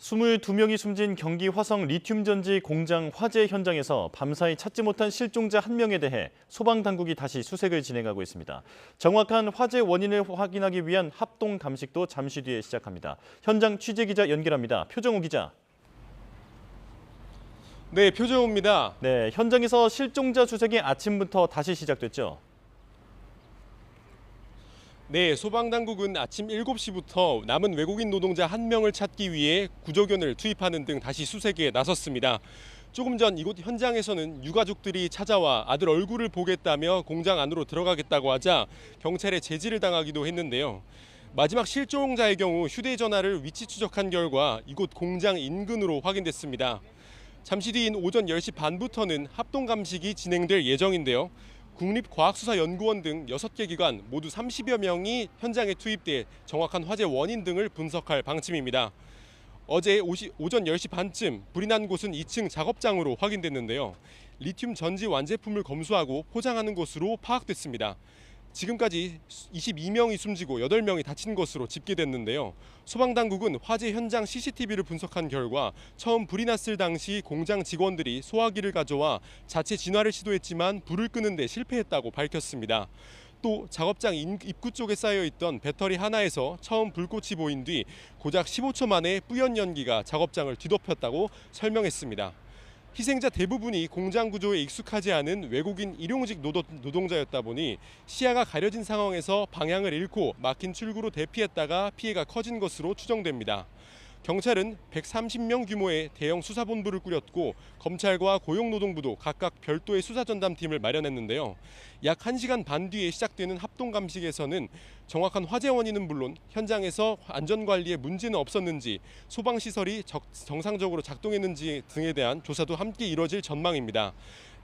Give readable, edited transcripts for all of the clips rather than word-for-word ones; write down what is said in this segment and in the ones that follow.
22명이 숨진 경기 화성 리튬전지 공장 화재 현장에서 밤사이 찾지 못한 실종자 1명에 대해 소방당국이 다시 수색을 진행하고 있습니다. 정확한 화재 원인을 확인하기 위한 합동 감식도 잠시 뒤에 시작합니다. 현장 취재기자 연결합니다. 표정우 기자. 네, 표정우입니다. 네, 현장에서 실종자 수색이 아침부터 다시 시작됐죠. 네, 소방당국은 아침 7시부터 남은 외국인 노동자 1명을 찾기 위해 구조견을 투입하는 등 다시 수색에 나섰습니다. 조금 전 이곳 현장에서는 유가족들이 찾아와 아들 얼굴을 보겠다며 공장 안으로 들어가겠다고 하자 경찰에 제지를 당하기도 했는데요. 마지막 실종자의 경우 휴대전화를 위치 추적한 결과 이곳 공장 인근으로 확인됐습니다. 잠시 뒤인 오전 10시 반부터는 합동감식이 진행될 예정인데요. 국립과학수사연구원 등 6개 기관 모두 30여 명이 현장에 투입돼 정확한 화재 원인 등을 분석할 방침입니다. 어제 오전 10시 반쯤 불이 난 곳은 2층 작업장으로 확인됐는데요. 리튬 전지 완제품을 검수하고 포장하는 곳으로 파악됐습니다. 지금까지 22명이 숨지고 8명이 다친 것으로 집계됐는데요. 소방당국은 화재 현장 CCTV를 분석한 결과 처음 불이 났을 당시 공장 직원들이 소화기를 가져와 자체 진화를 시도했지만 불을 끄는 데 실패했다고 밝혔습니다. 또 작업장 입구 쪽에 쌓여있던 배터리 하나에서 처음 불꽃이 보인 뒤 고작 15초 만에 뿌연 연기가 작업장을 뒤덮였다고 설명했습니다. 희생자 대부분이 공장 구조에 익숙하지 않은 외국인 일용직 노동자였다 보니 시야가 가려진 상황에서 방향을 잃고 막힌 출구로 대피했다가 피해가 커진 것으로 추정됩니다. 경찰은 130명 규모의 대형 수사본부를 꾸렸고 검찰과 고용노동부도 각각 별도의 수사전담팀을 마련했는데요. 약 1시간 반 뒤에 시작되는 합동감식에서는 정확한 화재 원인은 물론 현장에서 안전관리에 문제는 없었는지, 소방시설이 정상적으로 작동했는지 등에 대한 조사도 함께 이뤄질 전망입니다.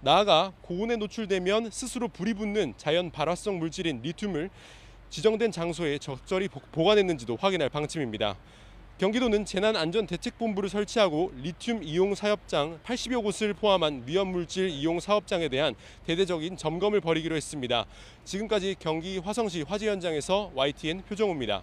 나아가 고온에 노출되면 스스로 불이 붙는 자연 발화성 물질인 리튬을 지정된 장소에 적절히 보관했는지도 확인할 방침입니다. 경기도는 재난안전대책본부를 설치하고 리튬 이용 사업장 80여 곳을 포함한 위험물질 이용 사업장에 대한 대대적인 점검을 벌이기로 했습니다. 지금까지 경기 화성시 화재 현장에서 YTN 표정우입니다.